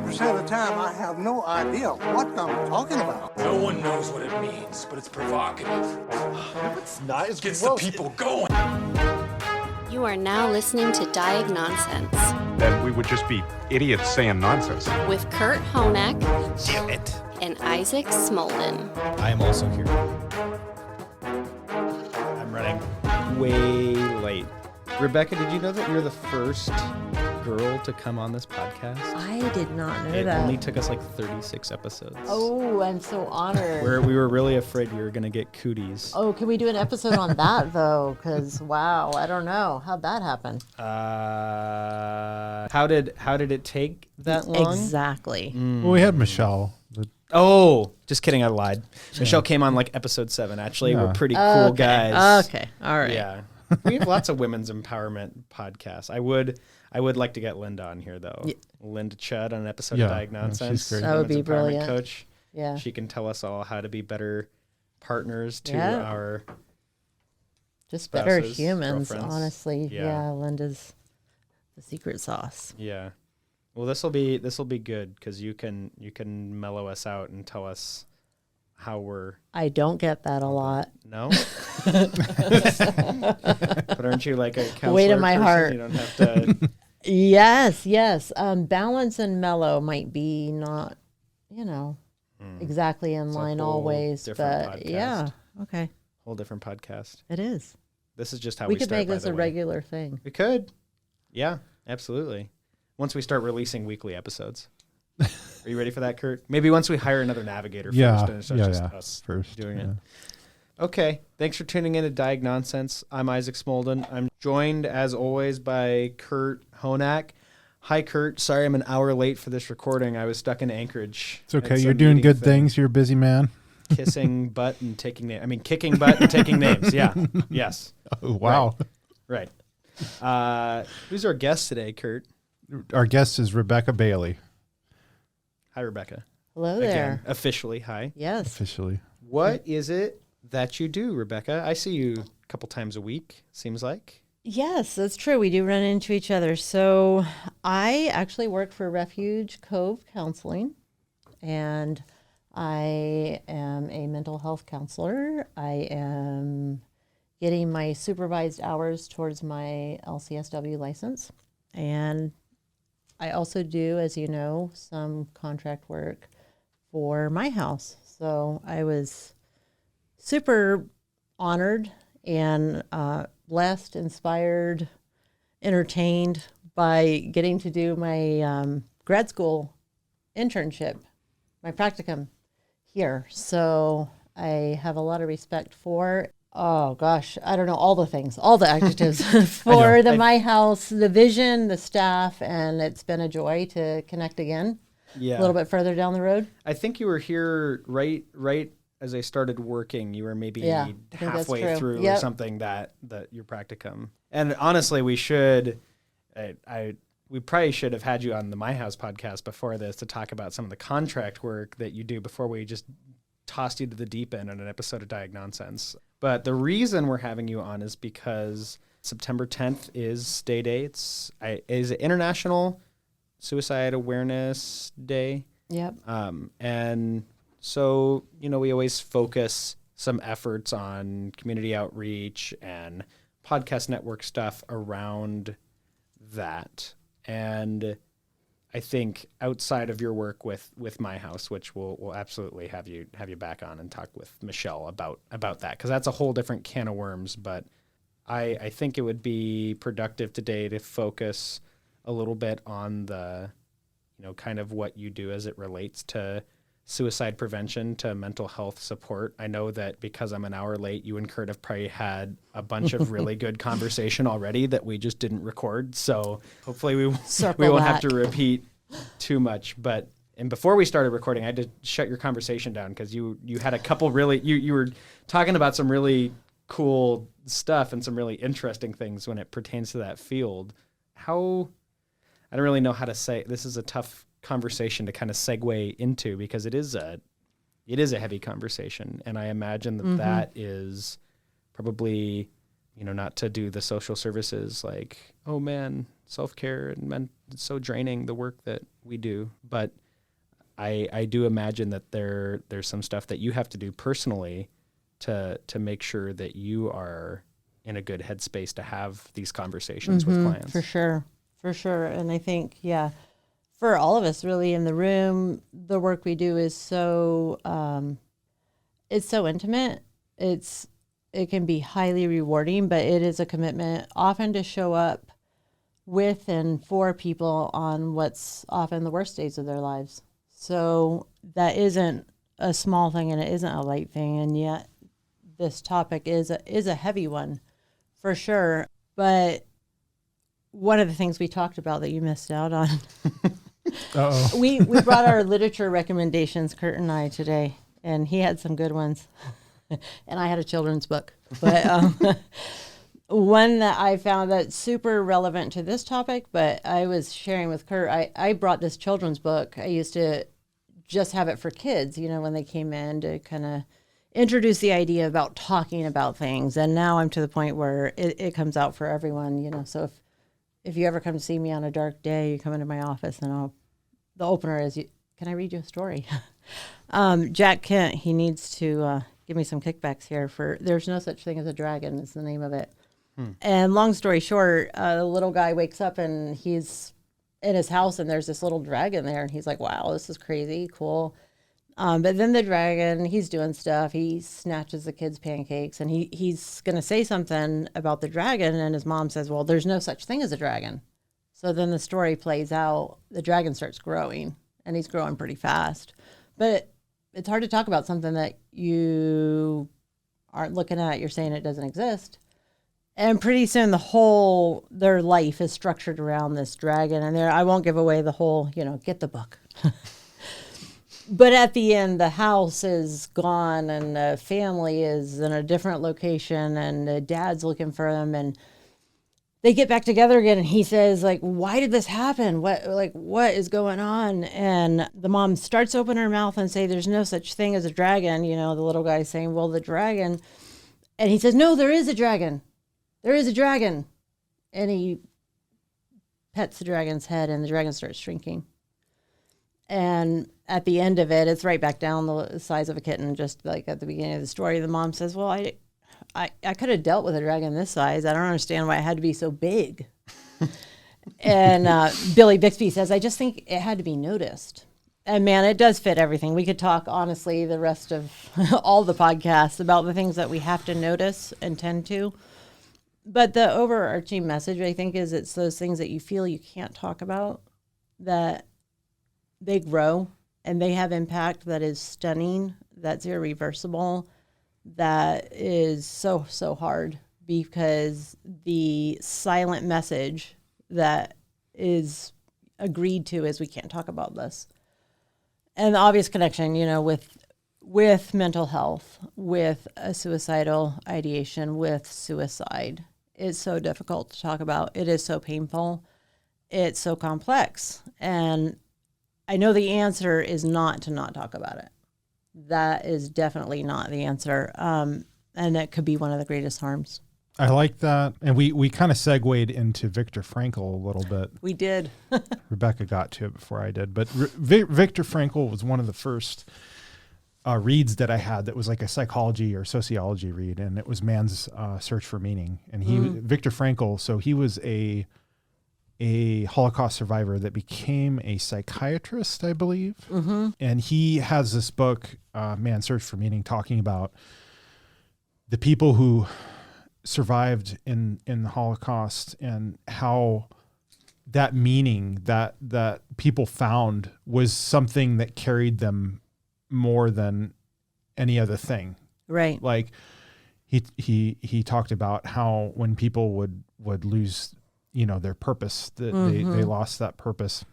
Percent of the time, I have no idea what I'm talking about. No one knows what it means, but it's provocative. No, it's not. It Gets the people going. You are now listening to Diagnonsense Then we would just be idiots saying nonsense. with Kurt Honak Damn it. and Isaac Smolden. I am also here. I'm running way late. Rebekah, did you know that you're the first girl to come on this podcast? I did not know It that. only took us like 36 episodes. Oh, I'm so honored. We were really afraid we were going to get cooties. Oh, can we do an episode on that, though? Because, wow, I don't know. How'd that happen? How did it take that long? Exactly. Well, we had Michelle. Oh, just kidding. I lied. Michelle came on like episode 7. Actually, Yeah. we're pretty cool guys. Okay. All right. Yeah. We have lots of women's empowerment podcasts. I would like to get Linda on here, though. Yeah. Linda Chudd on an episode Yeah, of yeah, Diagnonsense. she's great. That would Women's be empowerment brilliant. Coach. Yeah. She can tell us all how to be better partners to Yeah. our Just better spouses, humans, girlfriends. honestly. Yeah. Yeah. Linda's the secret sauce. Yeah. Well, this will be good because you can mellow us out and tell us how we're. I don't get that a lot. No. But aren't you like a counselor? Weight of my person? heart. You don't have to. Yes. Balance and mellow might be not, exactly in It's a line whole always, different but podcast. yeah. Okay. Whole different podcast. It is. This is just how We we could start, make by this the a way. regular thing. We could. Yeah, absolutely. Once we start releasing weekly episodes. Are you ready for that, Kurt? Maybe once we hire another navigator first, Yeah, and it's not just us first doing yeah. it. Okay, thanks for tuning in to Diagnonsense. I'm Isaac Smolden. I'm joined, as always, by Kurt Honak. Hi, Kurt. Sorry I'm an hour late for this recording. I was stuck in Anchorage. It's okay. At You're some doing meeting good things. You're a busy man. Kissing butt and taking names. I mean, kicking butt and taking names. Yeah. Yes. Oh, wow. Right. Who's our guest today, Kurt? Our guest is Rebekah Bailey, Hi, Rebekah. Hello there. Again, officially, hi. Yes. officially. What is it that you do, Rebekah? I see you a couple times a week, seems like. Yes, that's true. We do run into each other. So I actually work for Refuge Cove Counseling, and I am a mental health counselor. I am getting my supervised hours towards my LCSW license. And I also do, as you know, some contract work for my house. So I was super honored and blessed, inspired, entertained by getting to do my grad school internship, my practicum here. So I have a lot of respect for, oh gosh, I don't know, all the things, all the adjectives for my house, the vision, the staff, and it's been a joy to connect again Yeah. a little bit further down the road. I think you were here right as I started working. You were maybe Yeah, I think that's halfway true. through or Yep. something that your practicum. And honestly, we should, we probably should have had you on the My House podcast before this to talk about some of the contract work that you do before we just tossed you to the deep end on an episode of Diagnonsense. But the reason we're having you on is because September 10th is Day Day. Is it International Suicide Awareness Day? Yep. And so, we always focus some efforts on community outreach and podcast network stuff around that. And I think outside of your work with My House, which we'll absolutely have you back on and talk with Michelle about that, because that's a whole different can of worms. But I think it would be productive today to focus a little bit on the, kind of what you do as it relates to suicide prevention, to mental health support. I know that because I'm an hour late, you and Kurt have probably had a bunch of really good conversation already that we just didn't record. So hopefully we won't have to repeat too much. And before we started recording, I had to shut your conversation down because you had a couple really, you were talking about some really cool stuff and some really interesting things when it pertains to that field. I don't really know how to say, this is a tough conversation to kind of segue into because it is a heavy conversation, and I imagine that is probably, not to do the social services like, oh man, self-care and it's so draining, the work that we do. But I do imagine that there's some stuff that you have to do personally to make sure that you are in a good headspace to have these conversations with clients. For sure. And I think, for all of us really in the room, the work we do is so, it's so intimate. It can be highly rewarding, but it is a commitment often to show up with and for people on what's often the worst days of their lives. So that isn't a small thing and it isn't a light thing. And yet this topic is a heavy one for sure. But one of the things we talked about that you missed out on, we brought our literature recommendations, Kurt and I, today, and he had some good ones. And I had a children's book. But one that I found that's super relevant to this topic, but I was sharing with Kurt, I brought this children's book. I used to just have it for kids, when they came in to kind of introduce the idea about talking about things. And now I'm to the point where it comes out for everyone, So if you ever come to see me on a dark day, you come into my office and the opener is, can I read you a story? Jack Kent, he needs to give me some kickbacks here for There's No Such Thing as a Dragon is the name of it. And long story short, the little guy wakes up and he's in his house and there's this little dragon there. And he's like, wow, this is crazy, cool. But then the dragon, he's doing stuff. He snatches the kids' pancakes and he's going to say something about the dragon. And his mom says, well, there's no such thing as a dragon. So then the story plays out. The dragon starts growing and he's growing pretty fast. But it's hard to talk about something that you aren't looking at. You're saying it doesn't exist. And pretty soon their life is structured around this dragon. And I won't give away the whole, get the book. But at the end, the house is gone and the family is in a different location and the dad's looking for them. And they get back together again. And he says, like, why did this happen? What is going on? And the mom starts to open her mouth and say, there's no such thing as a dragon. The little guy's saying, well, the dragon. And he says, no, there is a dragon. There is a dragon. And he pets the dragon's head and the dragon starts shrinking. And at the end of it, it's right back down the size of a kitten, just like at the beginning of the story. The mom says, well, I could have dealt with a dragon this size. I don't understand why it had to be so big. And Billy Bixby says, I just think it had to be noticed. And man, it does fit everything. We could talk, honestly, the rest of all the podcasts about the things that we have to notice and tend to. But the overarching message, I think, is it's those things that you feel you can't talk about, that they grow and they have impact that is stunning, that's irreversible, that is so, so hard, because the silent message that is agreed to is we can't talk about this. And the obvious connection, with mental health, with a suicidal ideation, with suicide, is so difficult to talk about. It is so painful. It's so complex. And I know the answer is not to not talk about it. That is definitely not the answer. And it could be one of the greatest harms. I like that. And we kind of segued into Viktor Frankl a little bit. We did. Rebecca got to it before I did. But Viktor Frankl was one of the first reads that I had that was like a psychology or sociology read. And it was Man's Search for Meaning. And Viktor Frankl, so he was a Holocaust survivor that became a psychiatrist, I believe. Mm-hmm. And he has this book, Man's Search for Meaning, talking about the people who survived in the Holocaust and how that meaning that people found was something that carried them more than any other thing. Right. Like he talked about how when people would lose their purpose, that they lost that purpose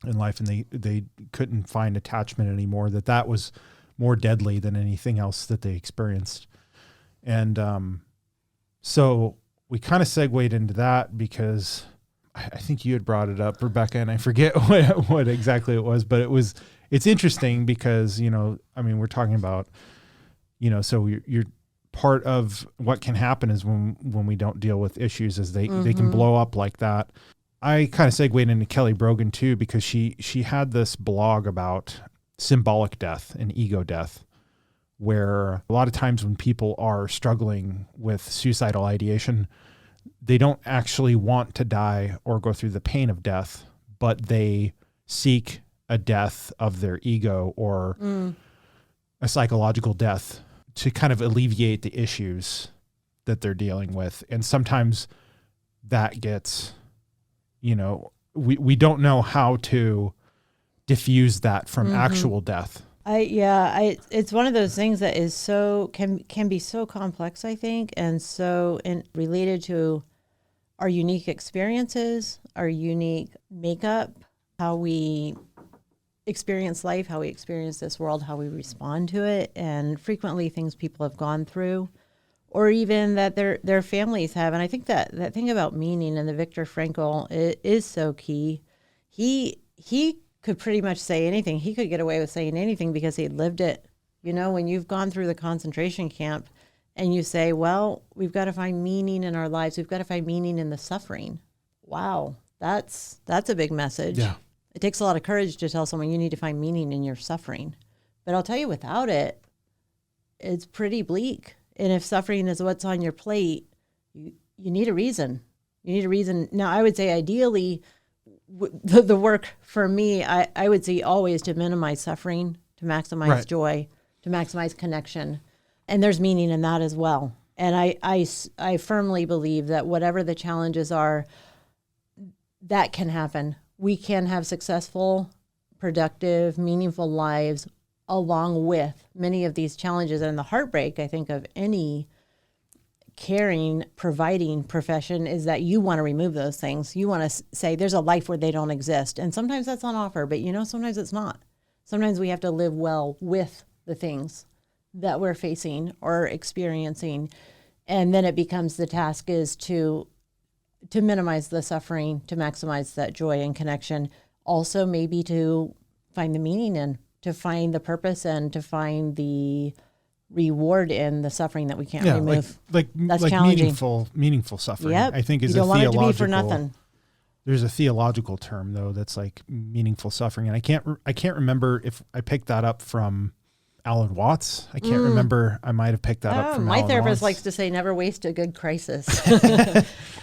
in life and they couldn't find attachment anymore, that was more deadly than anything else that they experienced. And so we kind of segued into that because I think you had brought it up, Rebecca, and I forget what exactly it was, but it's interesting because, we're talking about, so you're part of what can happen is when we don't deal with issues is they can blow up like that. I kind of segued into Kelly Brogan too, because she had this blog about symbolic death and ego death, where a lot of times when people are struggling with suicidal ideation, they don't actually want to die or go through the pain of death, but they seek a death of their ego or a psychological death to kind of alleviate the issues that they're dealing with. And sometimes that gets, we don't know how to diffuse that from actual death. It's one of those things that is can be so complex, I think, and so related to our unique experiences, our unique makeup, how we experience life, how we experience this world, how we respond to it, and frequently things people have gone through, or even that their families have. And I think that thing about meaning and the Viktor Frankl is so key. He could pretty much say anything. He could get away with saying anything because he lived it. When you've gone through the concentration camp and you say, well, we've got to find meaning in our lives. We've got to find meaning in the suffering. Wow. That's a big message. Yeah. It takes a lot of courage to tell someone you need to find meaning in your suffering. But I'll tell you, without it, it's pretty bleak. And if suffering is what's on your plate, you need a reason. You need a reason. Now, I would say ideally, the work for me, I would say always to minimize suffering, to maximize joy, to maximize connection. And there's meaning in that as well. And I firmly believe that whatever the challenges are, that can happen. We can have successful, productive, meaningful lives along with many of these challenges. And the heartbreak, I think, of any caring, providing profession is that you want to remove those things. You want to say there's a life where they don't exist. And sometimes that's on offer, but sometimes it's not. Sometimes we have to live well with the things that we're facing or experiencing. And then it becomes the task is to minimize the suffering, to maximize that joy and connection. Also, maybe to find the meaning and to find the purpose and to find the reward in the suffering that we can't remove. Like challenging. meaningful suffering. Yep. I think is you don't a want theological. it to be for nothing. There's a theological term though that's like meaningful suffering, and I can't remember if I picked that up from Alan Watts. I can't remember. I might have picked that up from my Alan therapist Watts. likes to say, "Never waste a good crisis." I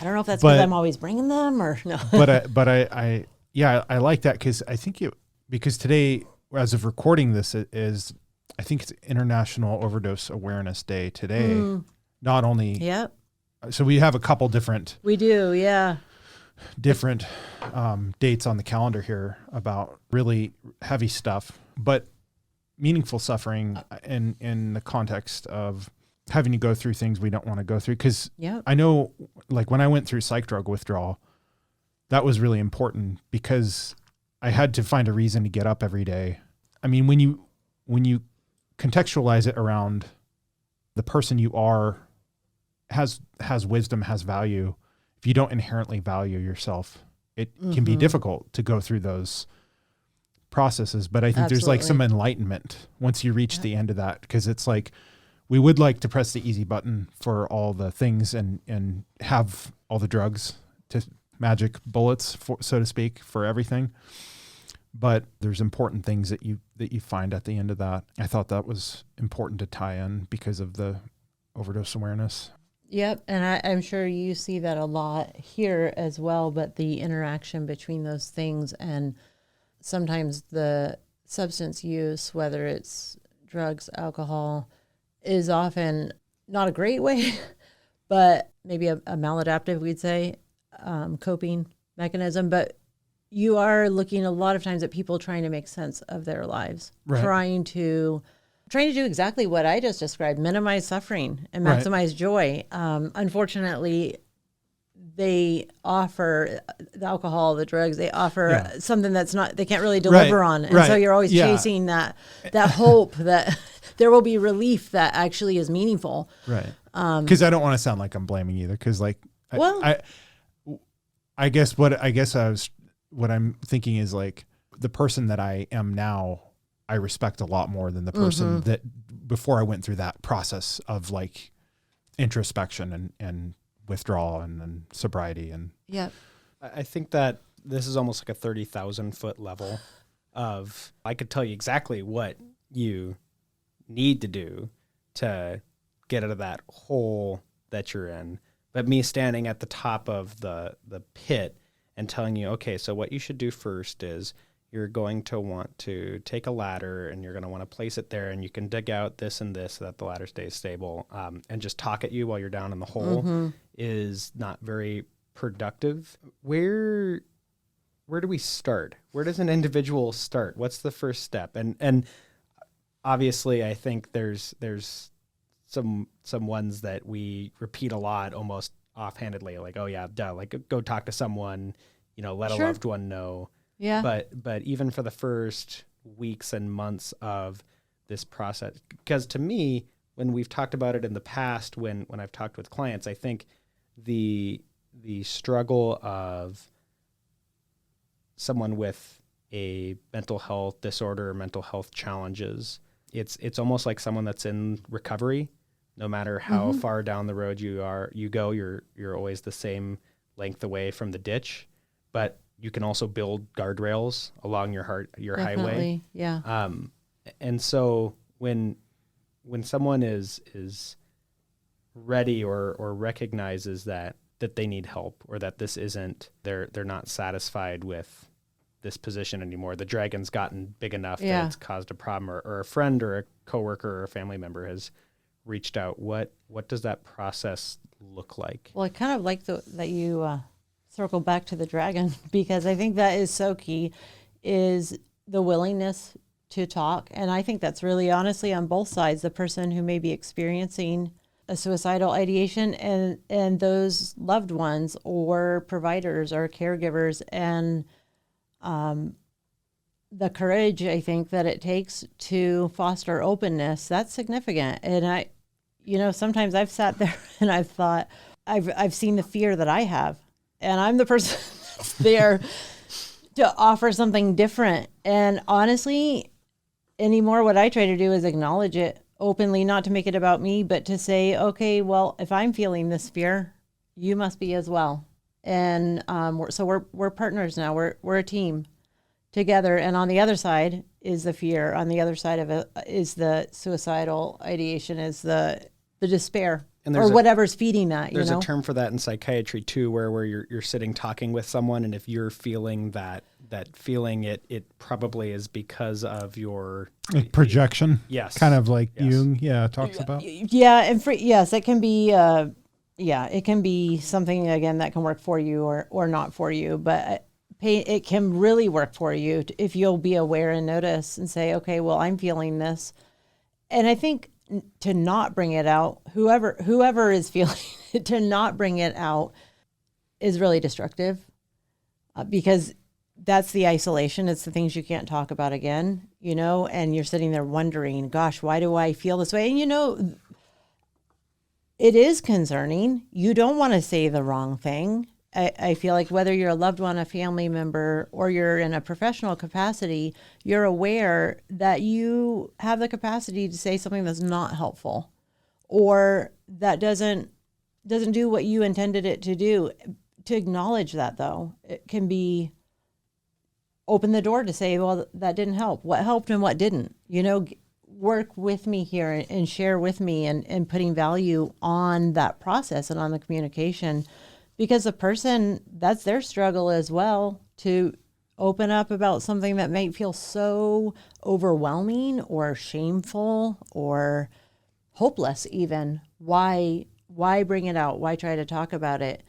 don't know if that's because I'm always bringing them or no. I like that because I think because today, as of recording this, it is, I think it's International Overdose Awareness Day today. Not only, so we have a couple different. We do, different dates on the calendar here about really heavy stuff, but meaningful suffering in the context of having to go through things we don't want to go through. Because I know, like when I went through psych drug withdrawal, that was really important because I had to find a reason to get up every day. I mean, when you contextualize it around the person you are, has wisdom, has value. If you don't inherently value yourself, it can be difficult to go through those processes. But I think there's like some enlightenment once you reach the end of that, because it's like we would like to press the easy button for all the things and have all the drugs, to magic bullets, so to speak, for everything. But there's important things that you find at the end of that. I thought that was important to tie in because of the overdose awareness. Yep, and I'm sure you see that a lot here as well, but the interaction between those things and sometimes the substance use, whether it's drugs, alcohol, is often not a great way, but maybe a maladaptive, we'd say, coping mechanism. But you are looking a lot of times at people trying to make sense of their lives, trying to do exactly what I just described, minimize suffering and maximize joy. Unfortunately, they offer the alcohol, the drugs, they offer something that's not, they can't really deliver on. And so you're always chasing that hope that there will be relief that actually is meaningful. Right. Because I don't want to sound like I'm blaming either. Because like, I guess what I'm thinking is like the person that I am now, I respect a lot more than the person that before I went through that process of like introspection and withdrawal and then sobriety. And Yep. I think that this is almost like a 30,000 foot level of, I could tell you exactly what you need to do to get out of that hole that you're in. But me standing at the top of the pit and telling you, okay, so what you should do first is you're going to want to take a ladder and you're going to want to place it there, and you can dig out this and this so that the ladder stays stable, and just talk at you while you're down in the hole is not very productive. Where do we start? Where does an individual start? What's the first step? And obviously I think there's some ones that we repeat a lot, almost offhandedly, like, oh yeah, duh, like go talk to someone, let a loved one know. Yeah. But even for the first weeks and months of this process, because to me, when we've talked about it in the past, when I've talked with clients, I think the struggle of someone with a mental health disorder or mental health challenges, it's almost like someone that's in recovery. No matter how far down the road you go, you're always the same length away from the ditch. But you can also build guardrails along your highway. Yeah. And so when someone is ready or recognizes that they need help, or that this isn't, they're not satisfied with this position anymore, the dragon's gotten big enough that it's caused a problem, or a friend or a coworker or a family member has reached out, what does that process look like? Well, I kind of like that you circle back to the dragon, because I think that is so key, is the willingness to talk. And I think that's really honestly on both sides, the person who may be experiencing a suicidal ideation and those loved ones or providers or caregivers, and the courage, I think, that it takes to foster openness, that's significant. And sometimes I've sat there and I've thought, I've seen the fear that I have, and I'm the person that's there to offer something different. And honestly, anymore, what I try to do is acknowledge it openly, not to make it about me, but to say, okay, well, if I'm feeling this fear, you must be as well. And we're partners now. We're a team together. And on the other side is the fear. On the other side of it is the suicidal ideation, is the despair, or whatever's feeding that. There's a term for that in psychiatry too, where you're sitting talking with someone, and if you're feeling that feeling, it probably is because of your projection. Yes. Kind of like Jung, talks about. Yeah, and it can be. It can be something, again, that can work for you or not for you, but it can really work for you if you'll be aware and notice and say, okay, well, I'm feeling this. And I think to not bring it out, whoever is feeling it, to not bring it out is really destructive, because that's the isolation. It's the things you can't talk about again, and you're sitting there wondering, gosh, why do I feel this way? And it is concerning. You don't want to say the wrong thing. I feel like whether you're a loved one, a family member, or you're in a professional capacity, you're aware that you have the capacity to say something that's not helpful, or that doesn't do what you intended it to do. To acknowledge that, though, it can be open the door to say, well, that didn't help. What helped and what didn't? Work with me here and share with me, and putting value on that process and on the communication, because the person, that's their struggle as well, to open up about something that might feel so overwhelming or shameful or hopeless even. Why bring it out? Why try to talk about it?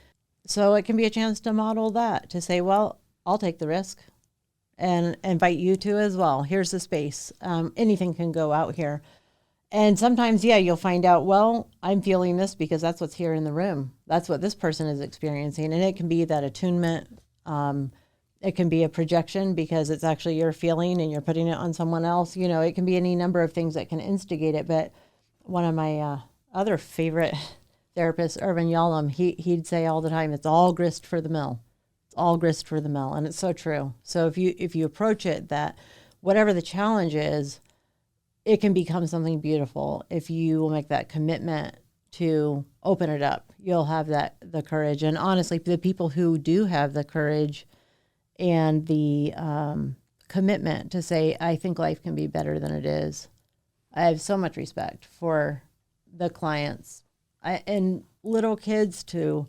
So it can be a chance to model that, to say, well, I'll take the risk and invite you to as well. Here's the space. Anything can go out here. And sometimes, you'll find out, well, I'm feeling this because that's what's here in the room. That's what this person is experiencing. And it can be that attunement. It can be a projection because it's actually your feeling and you're putting it on someone else. It can be any number of things that can instigate it. But one of my other favorite therapists, Irvin Yalom, he'd say all the time, it's all grist for the mill. It's all grist for the mill. And it's so true. So if you approach it that whatever the challenge is, it can become something beautiful if you will make that commitment to open it up. You'll have the courage. And honestly, the people who do have the courage and the commitment to say, I think life can be better than it is, I have so much respect for the clients, and little kids to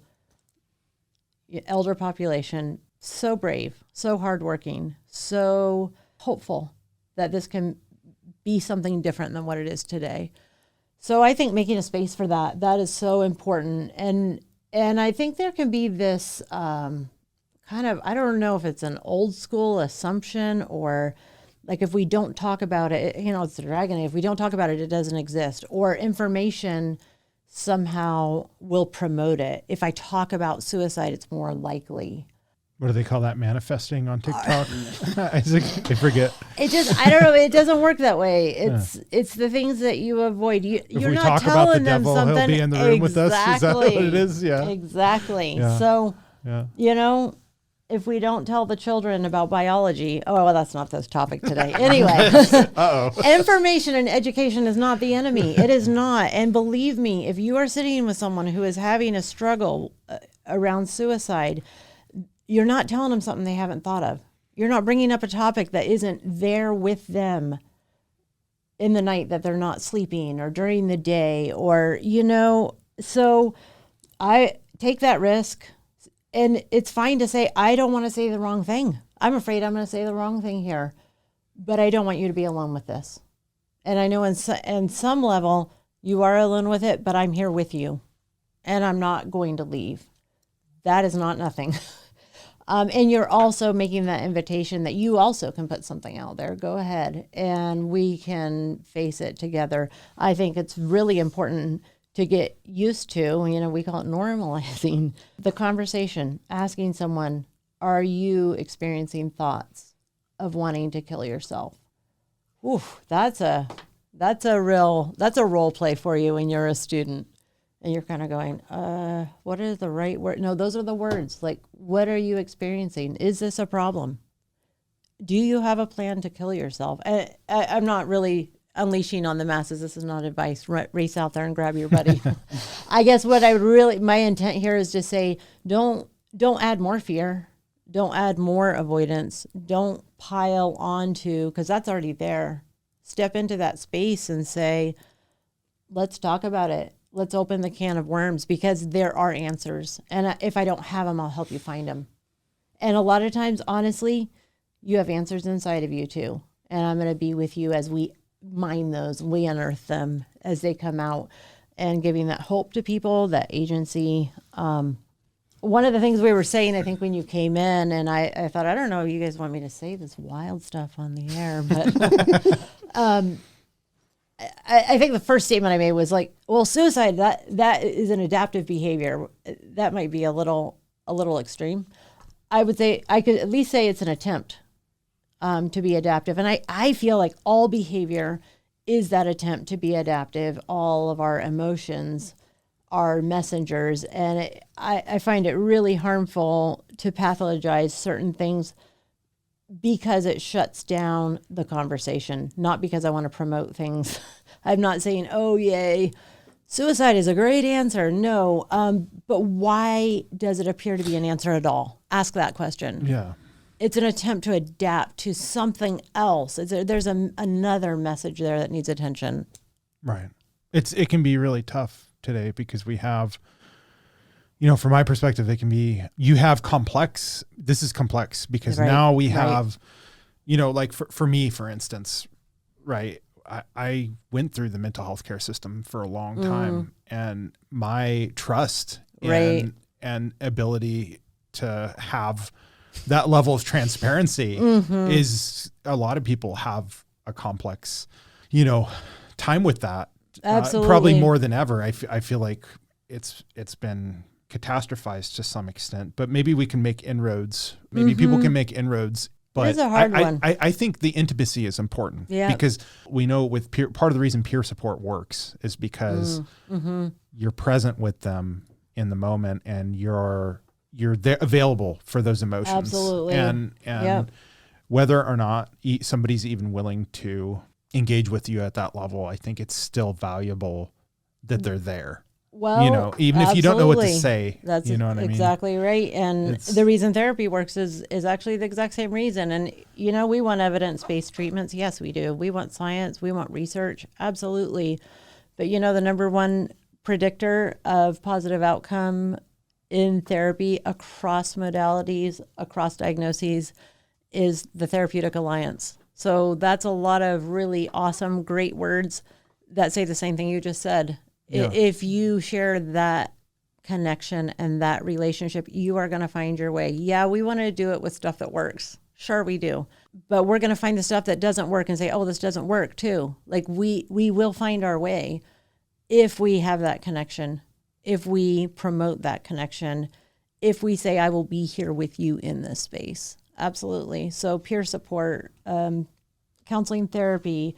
elder population. So brave, so hardworking, so hopeful that this can be something different than what it is today. So I think making a space for that is so important. And I think there can be this kind of, I don't know if it's an old school assumption, or like if we don't talk about it, it's the dragon. If we don't talk about it, it doesn't exist. Or information somehow will promote it. If I talk about suicide, it's more likely. What do they call that? Manifesting on TikTok? I forget. I don't know. It doesn't work that way. It's the things that you avoid. You're not telling them something. He'll be in the room with us. Is that what it is? Yeah. Exactly. Yeah. So, yeah. If we don't tell the children about biology, that's not this topic today. Anyway, information and education is not the enemy. It is not. And believe me, if you are sitting with someone who is having a struggle around suicide, you're not telling them something they haven't thought of. You're not bringing up a topic that isn't there with them in the night that they're not sleeping, or during the day, or, so I take that risk. And it's fine to say, I don't want to say the wrong thing. I'm afraid I'm going to say the wrong thing here, but I don't want you to be alone with this. And I know in some level you are alone with it, but I'm here with you and I'm not going to leave. That is not nothing. And you're also making that invitation that you also can put something out there. Go ahead and we can face it together. I think it's really important to get used to, we call it normalizing the conversation, asking someone, are you experiencing thoughts of wanting to kill yourself? Oof, that's a role play for you when you're a student and you're kind of going, what is the right word? No, those are the words. Like, what are you experiencing? Is this a problem? Do you have a plan to kill yourself? I'm not really unleashing on the masses. This is not advice. Race out there and grab your buddy. I guess what my intent here is to say, don't add more fear. Don't add more avoidance. Don't pile onto, because that's already there. Step into that space and say, let's talk about it. Let's open the can of worms, because there are answers. And if I don't have them, I'll help you find them. And a lot of times, honestly, you have answers inside of you too. And I'm going to be with you as we mine those, we unearth them as they come out, and giving that hope to people, that agency. One of the things we were saying, I think when you came in, and I thought, I don't know if you guys want me to say this wild stuff on the air, but I think the first statement I made was like, well, suicide, that is an adaptive behavior. That might be a little extreme. I would say, I could at least say it's an attempt to be adaptive. And I feel like all behavior is that attempt to be adaptive. All of our emotions are messengers. And I find it really harmful to pathologize certain things because it shuts down the conversation, not because I want to promote things. I'm not saying, oh, yay, suicide is a great answer. No. But why does it appear to be an answer at all? Ask that question. Yeah. It's an attempt to adapt to something else. There's another message there that needs attention. Right. It can be really tough today because we have, from my perspective, you have complex. This is complex because now we have, like for me, for instance, right. I went through the mental health care system for a long time, and my trust and ability to have that level of transparency is, a lot of people have a complex, time with that. Absolutely. Probably more than ever. I feel like it's been catastrophized to some extent, but maybe we can make inroads. Maybe people can make inroads. But it's a hard one. I think the intimacy is important because we know with part of the reason peer support works is because you're present with them in the moment and you're there available for those emotions. Absolutely. And whether or not somebody's even willing to engage with you at that level, I think it's still valuable that they're there. Well, even if you don't know what to absolutely. say, That's you know what I mean? exactly right. And It's- the reason therapy works is actually the exact same reason. And, we want evidence-based treatments. Yes, we do. We want science. We want research. Absolutely. But, the number one predictor of positive outcome in therapy across modalities, across diagnoses, is the therapeutic alliance. So that's a lot of really awesome, great words that say the same thing you just said. Yeah. If you share that connection and that relationship, you are going to find your way. Yeah, we want to do it with stuff that works. Sure, we do. But we're going to find the stuff that doesn't work and say, oh, this doesn't work too. Like we will find our way if we have that connection, if we promote that connection, if we say, I will be here with you in this space. Absolutely. So peer support, counseling, therapy,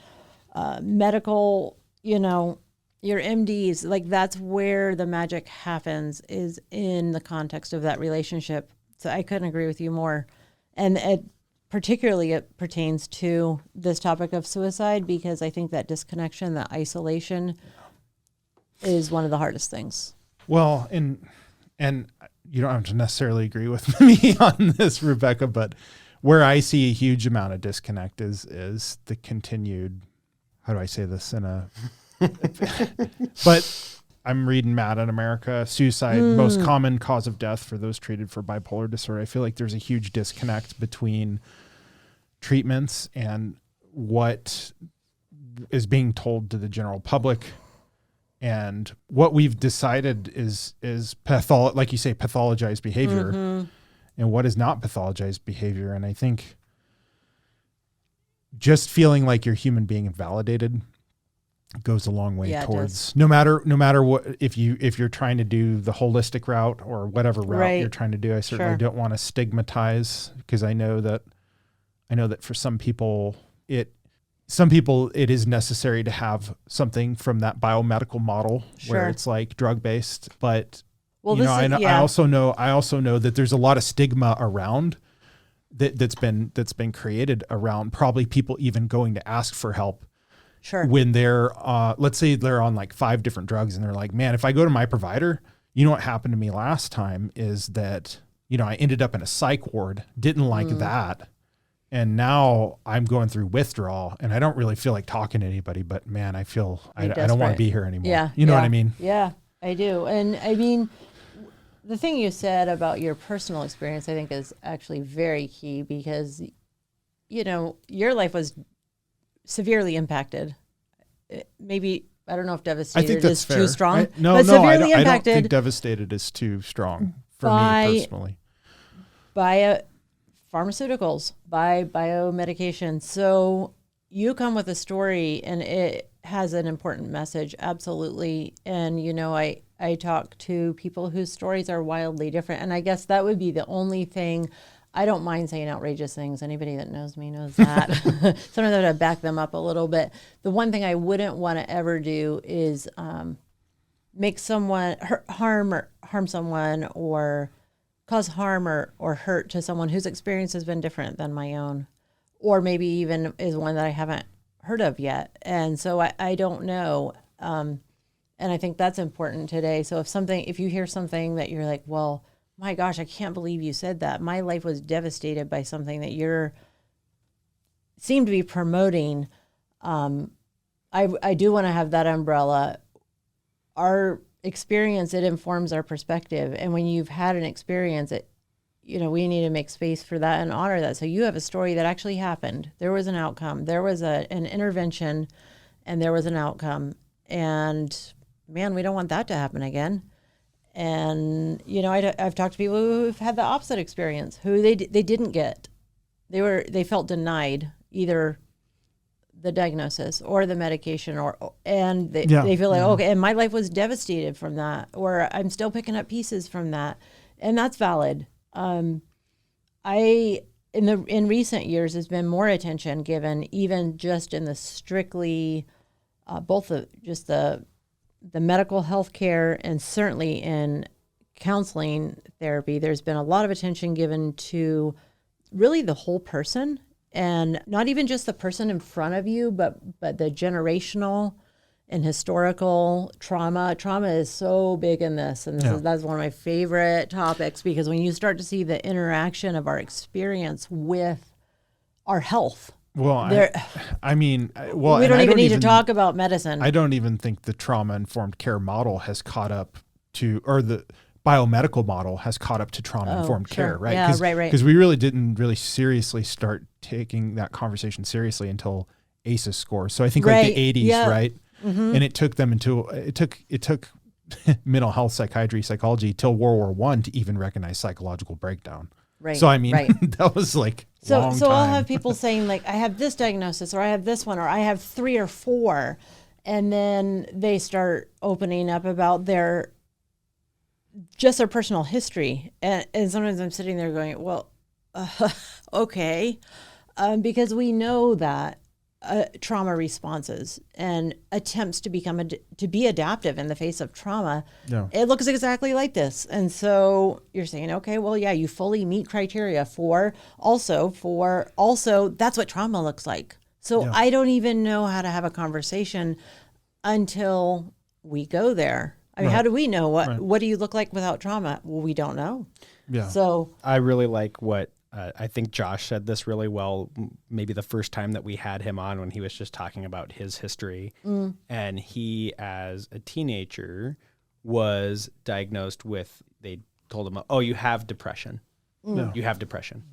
medical, your MDs, like that's where the magic happens, is in the context of that relationship. So I couldn't agree with you more. And particularly it pertains to this topic of suicide, because I think that disconnection, that isolation is one of the hardest things. Well, and you don't have to necessarily agree with me on this, Rebekah, but where I see a huge amount of disconnect is the continued, how do I say this in a, but I'm reading Mad in America, suicide, most common cause of death for those treated for bipolar disorder. I feel like there's a huge disconnect between treatments and what is being told to the general public. And what we've decided is like you say, pathologized behavior, and what is not pathologized behavior. And I think just feeling like you're human being and validated goes a long way towards no matter what, if you're trying to do the holistic route or whatever route you're trying to do. I certainly don't want to stigmatize, because I know that for some people it is necessary to have something from that biomedical model where it's like drug-based, but I also know that there's a lot of stigma around that's been created around probably people even going to ask for help. Sure. When they're, let's say they're on like 5 different drugs and they're like, man, if I go to my provider, what happened to me last time is that, I ended up in a psych ward, didn't like that. And now I'm going through withdrawal and I don't really feel like talking to anybody, but man, I feel I don't want to be here anymore. Yeah. You know what I mean? Yeah, I do. And I mean, the thing you said about your personal experience, I think is actually very key, because, your life was severely impacted. Maybe, I don't know if devastated is too strong. Severely I impacted. don't think devastated is too strong for me personally. By pharmaceuticals, by biomedication. So you come with a story and it has an important message. Absolutely. And, I talk to people whose stories are wildly different. And I guess that would be the only thing. I don't mind saying outrageous things. Anybody that knows me knows that. Sometimes I have to back them up a little bit. The one thing I wouldn't want to ever do is make someone harm someone, or cause harm or hurt to someone whose experience has been different than my own, or maybe even is one that I haven't heard of yet. And so I don't know. And I think that's important today. So if you hear something that you're like, well, my gosh, I can't believe you said that. My life was devastated by something that seem to be promoting. I do want to have that umbrella. Our experience, it informs our perspective. And when you've had an experience, we need to make space for that and honor that. So you have a story that actually happened. There was an outcome. There was an intervention, and there was an outcome. And man, we don't want that to happen again. And, I've talked to people who've had the opposite experience, who they didn't get. They felt denied either the diagnosis or the medication, and they feel like, okay, and my life was devastated from that, or I'm still picking up pieces from that. And that's valid. In recent years, there's been more attention given, even just in the strictly, the medical health care, and certainly in counseling therapy, there's been a lot of attention given to really the whole person, and not even just the person in front of you, but the generational in historical trauma. Trauma is so big in this, and that's one of my favorite topics, because when you start to see the interaction of our experience with our health. Well, we don't even need to talk about medicine. I don't even think the trauma-informed care model has caught up to, or the biomedical model has caught up to trauma-informed care, right? Yeah, right. Because we really didn't seriously start taking that conversation seriously until ACEs scores. So I think like the 80s, right? Mm-hmm. And it took mental health, psychiatry, psychology till World War I to even recognize psychological breakdown. Right. So I mean, that was like long time. I'll have people saying like, I have this diagnosis, or I have this one, or I have 3 or 4, and then they start opening up about their personal history, and sometimes I'm sitting there going, well, okay, because we know that trauma responses and attempts to be adaptive in the face of trauma, it looks exactly like this. And so you're saying, okay, well, yeah, you fully meet criteria for also that's what trauma looks like. So I don't even know how to have a conversation until we go there. I mean, how do we know what do you look like without trauma? Well, we don't know. Yeah. So I really like what I think Josh said this really well, maybe the first time that we had him on, when he was just talking about his history. And he, as a teenager, was diagnosed with, they told him, oh, you have depression. You have depression.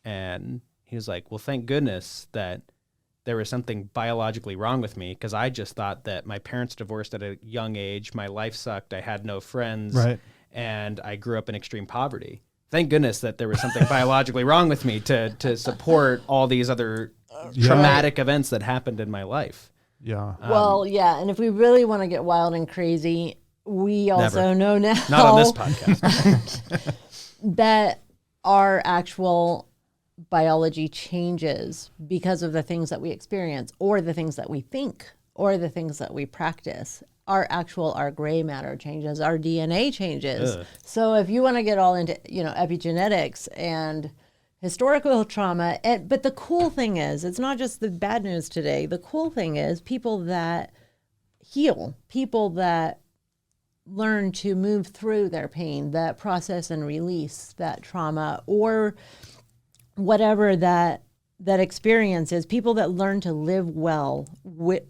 And he was like, well, thank goodness that there was something biologically wrong with me, because I just thought that my parents divorced at a young age, my life sucked, I had no friends, and I grew up in extreme poverty. Thank goodness that there was something biologically wrong with me to support all these other traumatic events that happened in my life. Yeah. And if we really want to get wild and crazy, we also know now. Not on this podcast. that our actual biology changes because of the things that we experience, or the things that we think, or the things that we practice. Our gray matter changes, our DNA changes. So if you want to get all into, epigenetics and historical trauma, but the cool thing is, it's not just the bad news today. The cool thing is people that heal, people that learn to move through their pain, that process and release that trauma, or whatever that experience is, people that learn to live well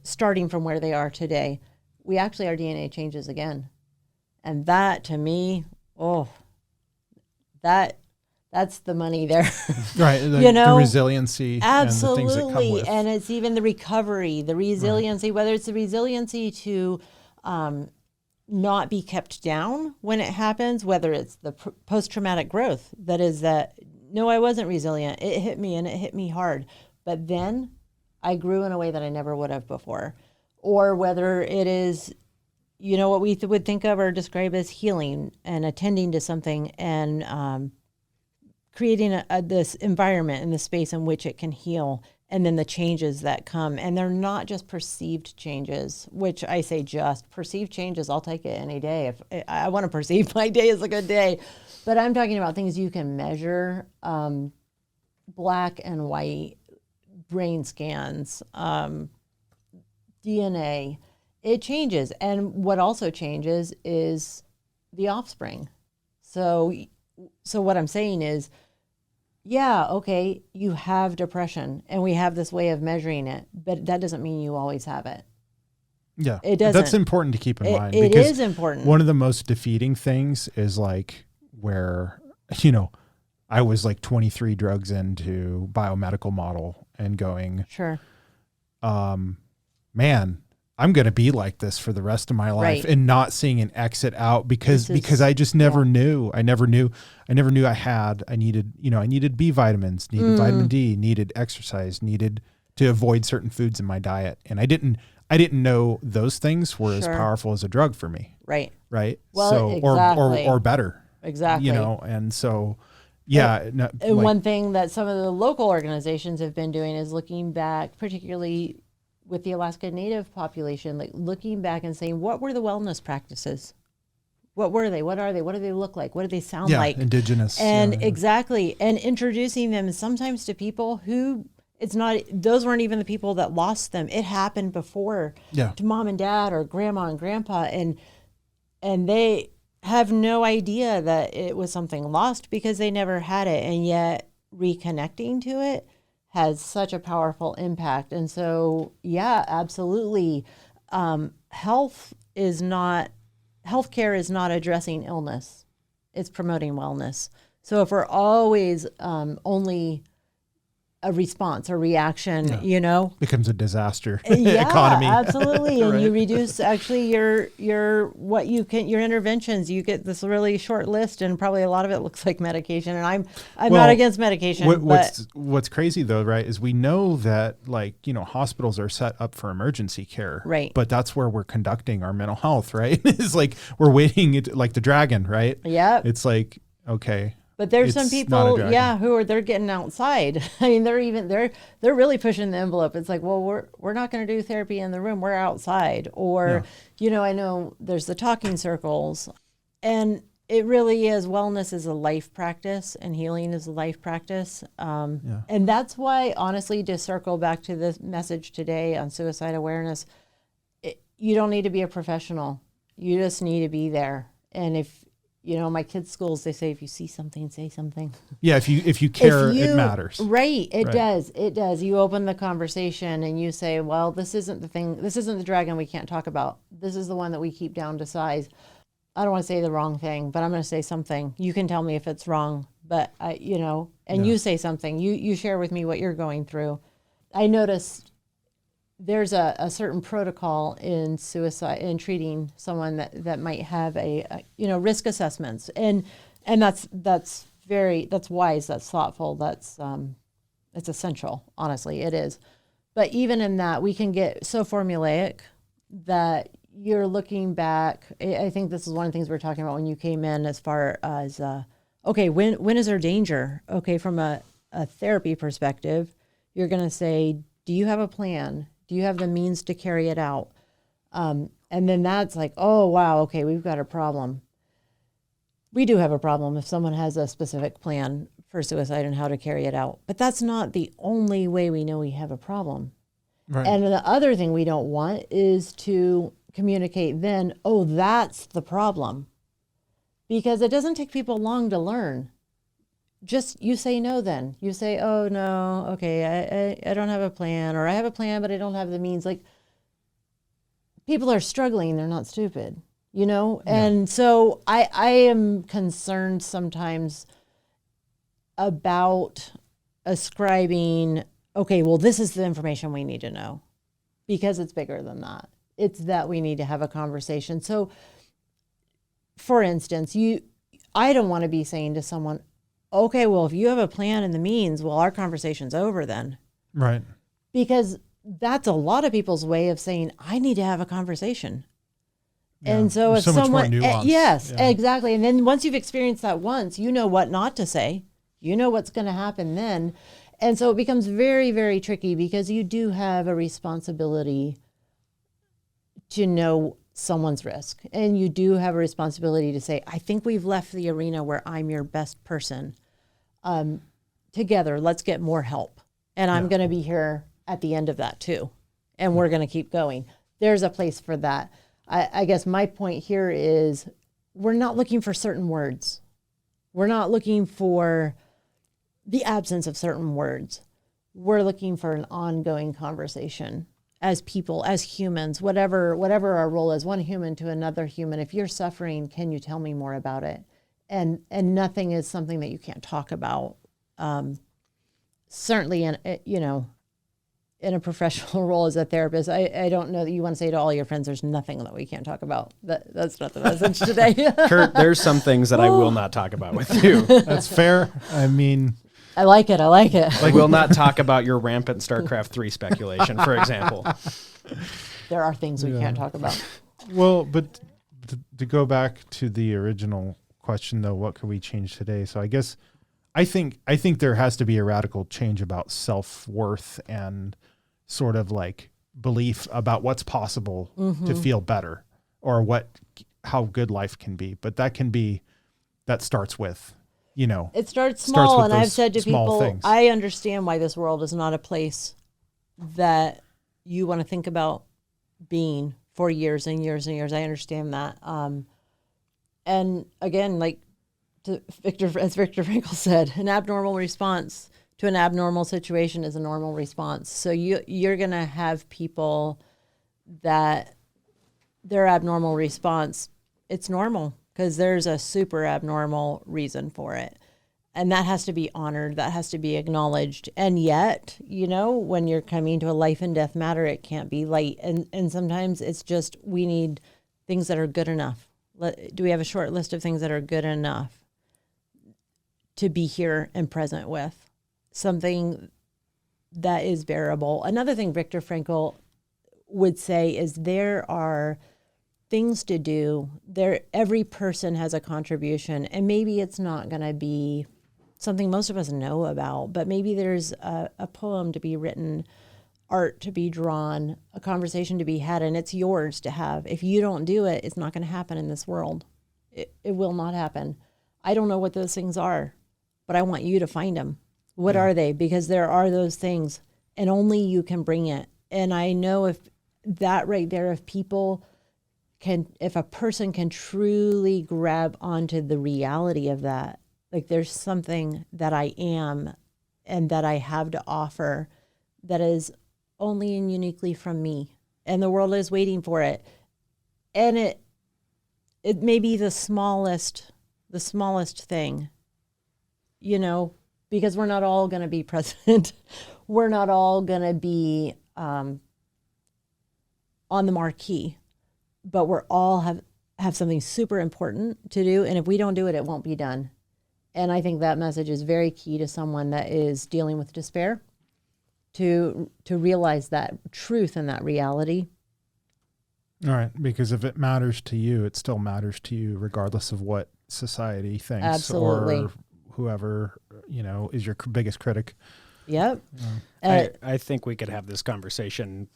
starting from where they are today. Our DNA changes again. And that, to me, that's the money there. Right. The resiliency. Absolutely. And the things that come with. And it's even the recovery, the resiliency, whether it's the resiliency to not be kept down when it happens, whether it's the post-traumatic growth, that is that, no, I wasn't resilient. It hit me, and it hit me hard. But then I grew in a way that I never would have before. Or whether it is, what we would think of or describe as healing, and attending to something, and creating this environment and the space in which it can heal, and then the changes that come. And they're not just perceived changes, which I say just perceived changes. I'll take it any day. If I want to perceive my day as a good day, but I'm talking about things you can measure, black and white brain scans, DNA, it changes. And what also changes is the offspring. So what I'm saying is, okay, you have depression, and we have this way of measuring it, but that doesn't mean you always have it. Yeah. It doesn't. That's important to keep in mind. It is important. One of the most defeating things is like where, I was like 23 drugs into biomedical model and going, man, I'm going to be like this for the rest of my life, and not seeing an exit out because I just never knew. I never knew I needed B vitamins, needed vitamin D, needed exercise, needed to avoid certain foods in my diet. And I didn't know those things were as powerful as a drug for me. Right. Well, so, exactly. or better. Exactly. And so, and one thing that some of the local organizations have been doing is looking back, particularly with the Alaska Native population, like looking back and saying, what were the wellness practices? What were they? What are they? What do they look like? What do they sound like? Indigenous. And exactly. And introducing them sometimes to people who It's not, those weren't even the people that lost them. It happened before to mom and dad or grandma and grandpa. And they have no idea that it was something lost because they never had it. And yet reconnecting to it has such a powerful impact. And so, yeah, absolutely. Healthcare is not addressing illness. It's promoting wellness. So if we're always only a response or reaction, becomes a disaster yeah, economy. Absolutely. And Right. you reduce actually your interventions. You get this really short list, and probably a lot of it looks like medication. And I'm Well, not against medication, what's crazy though, right, is we know that hospitals are set up for emergency care, Right. But that's where we're conducting our mental health, right? It's like we're waiting like the dragon, right? Yeah. It's like, okay. But there's it's some not a people, dragon. they're getting outside. I mean, they're really pushing the envelope. It's like, well, we're not going to do therapy in the room. We're outside. Or, I know there's the talking circles, and it really is. Wellness is a life practice, and healing is a life practice. And that's why, honestly, to circle back to the message today on suicide awareness, you don't need to be a professional. You just need to be there. And if my kids' schools, they say, if you see something, say something. Yeah, if you care, it matters. Right, it does. It does. You open the conversation and you say, well, this isn't the thing. This isn't the dragon we can't talk about. This is the one that we keep down to size. I don't want to say the wrong thing, but I'm going to say something. You can tell me if it's wrong, but you say something. You share with me what you're going through. I noticed there's a certain protocol in suicide, in treating someone that might have a risk assessments, and that's wise, that's thoughtful, that's it's essential. Honestly, it is. But even in that, we can get so formulaic that you're looking back. I think this is one of the things we were talking about when you came in, as far as okay, when is there danger? Okay, from a therapy perspective, you're going to say, do you have a plan? Do you have the means to carry it out? And then that's like, oh, wow, okay, we've got a problem. We do have a problem if someone has a specific plan for suicide and how to carry it out. But that's not the only way we know we have a problem. Right. And the other thing we don't want is to communicate then, oh, that's the problem. Because it doesn't take people long to learn. Just you say no then. You say, oh, no, okay, I don't have a plan, or I have a plan, but I don't have the means. Like, people are struggling. They're not stupid, Yeah. And so I am concerned sometimes about ascribing, okay, well, this is the information we need to know, because it's bigger than that. It's that we need to have a conversation. So, for instance, I don't want to be saying to someone, okay, well, if you have a plan and the means, well, our conversation's over then. Right. Because that's a lot of people's way of saying, I need to have a conversation. Yeah. And so There's if so someone, much more nuance. yes, Yeah. exactly. And then once you've experienced that once, you know what not to say. You know what's going to happen then. And so it becomes very, very tricky, because you do have a responsibility to know someone's risk. And you do have a responsibility to say, I think we've left the arena where I'm your best person. Together, let's get more help. And I'm going to be here at the end of that too. And we're going to keep going. There's a place for that. I guess my point here is, we're not looking for certain words. We're not looking for the absence of certain words. We're looking for an ongoing conversation as people, as humans, whatever our role is, one human to another human. If you're suffering, can you tell me more about it? And nothing is something that you can't talk about. Certainly in a professional role as a therapist, I don't know that you want to say to all your friends, there's nothing that we can't talk about. That's not the message today. Kurt, there's some things that I will not talk about with you. That's fair. I mean, I like it. I will not talk about your rampant StarCraft 3 speculation, for example. There are things we can't talk about. well, but to go back to the original question though, what could we change today? So I guess I think there has to be a radical change about self-worth and sort of like belief about what's possible to feel better, or how good life can be. But that starts with, It starts starts small, with and I've those said to small people, things. I understand why this world is not a place that you want to think about being for years and years and years. I understand that. And again, like as Viktor Frankl said, an abnormal response to an abnormal situation is a normal response. So you're going to have people that their abnormal response, it's normal because there's a super abnormal reason for it. And that has to be honored. That has to be acknowledged. And yet, when you're coming to a life and death matter, it can't be light. And sometimes it's just, we need things that are good enough. Do we have a short list of things that are good enough to be here and present with? Something that is bearable. Another thing Viktor Frankl would say is there are things to do. Every person has a contribution, and maybe it's not going to be something most of us know about, but maybe there's a poem to be written, art to be drawn, a conversation to be had, and it's yours to have. If you don't do it, it's not going to happen in this world. It will not happen. I don't know what those things are, but I want you to find them. What are they? Because there are those things, and only you can bring it. And I know if that right there, if a person can truly grab onto the reality of that, like there's something that I am and that I have to offer that is only and uniquely from me, and the world is waiting for it. And it may be the smallest thing, because we're not all going to be president. We're not all going to be on the marquee, but we're all have something super important to do. And if we don't do it, it won't be done. And I think that message is very key to someone that is dealing with despair, to realize that truth and that reality. All right, because if it matters to you, it still matters to you regardless of what society thinks. Absolutely. Or whoever, is your biggest critic. Yep. I think we could have this conversation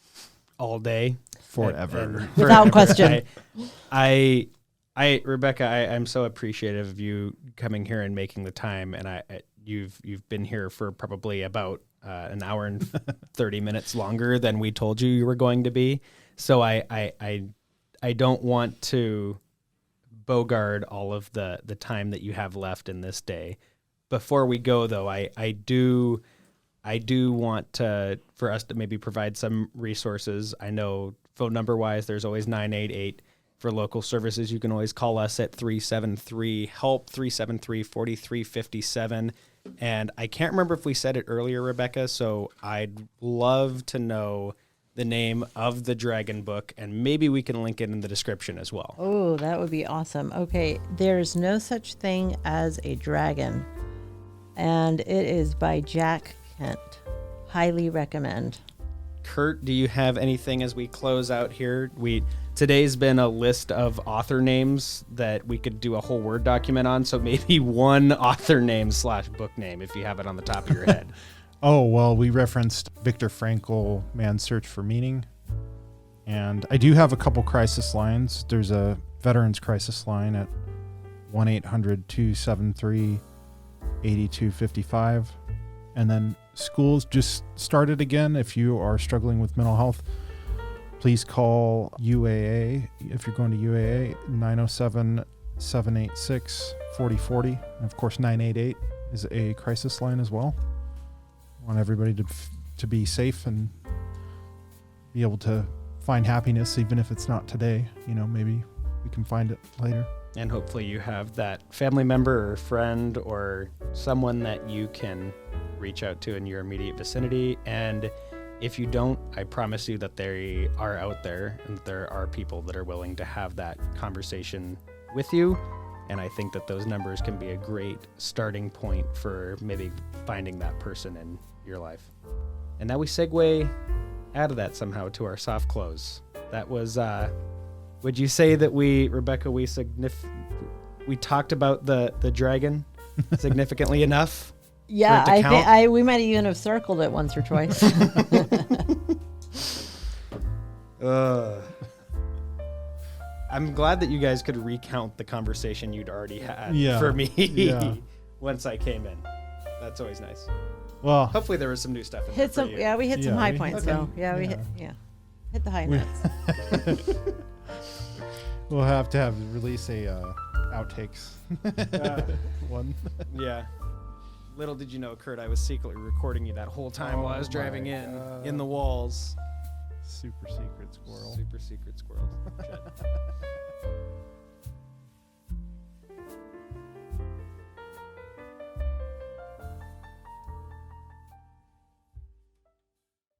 all day. Forever. Without question. Rebekah, I'm so appreciative of you coming here and making the time. And you've been here for probably about an hour and 30 minutes longer than we told you were going to be. So I don't want to bogart all of the time that you have left in this day. Before we go, though, I do want for us to maybe provide some resources. I know phone number wise, there's always 988 for local services. You can always call us at 373-HELP, 373-4357. And I can't remember if we said it earlier, Rebekah, so I'd love to know the name of the dragon book, and maybe we can link it in the description as well. Oh, that would be awesome. Okay, There's No Such Thing as a Dragon, and it is by Jack Kent. Highly recommend. Kurt, do you have anything as we close out here? Today's been a list of author names that we could do a whole Word document on, so maybe one author name / book name if you have it on the top of your head. Oh, well, we referenced Viktor Frankl, Man's Search for Meaning. And I do have a couple crisis lines. There's a veterans crisis line at 1-800-273-8255. And then schools just started again. If you are struggling with mental health, please call UAA. If you're going to UAA, 907-786-4040. And of course, 988 is a crisis line as well. I want everybody to be safe and be able to find happiness, even if it's not today. Maybe we can find it later. And hopefully you have that family member or friend or someone that you can reach out to in your immediate vicinity. And if you don't, I promise you that they are out there and there are people that are willing to have that conversation with you. And I think that those numbers can be a great starting point for maybe finding that person in your life. And now we segue out of that somehow to our soft close. That was, would you say that Rebekah, we talked about the dragon significantly enough? Yeah, I think we might even have circled it once or twice. I'm glad that you guys could recount the conversation you'd already had Yeah, for me. Yeah. once I came in. That's always nice. Well, Hopefully there was some new stuff in there Hit for some, you. yeah, we hit some Yeah, high we- points. Okay. So yeah, we hit, hit the high notes. we'll have to release a outtakes one. Yeah. Little did you know, Kurt, I was secretly recording you that whole time while I was driving in the walls. Super secret squirrel. Super secret squirrel.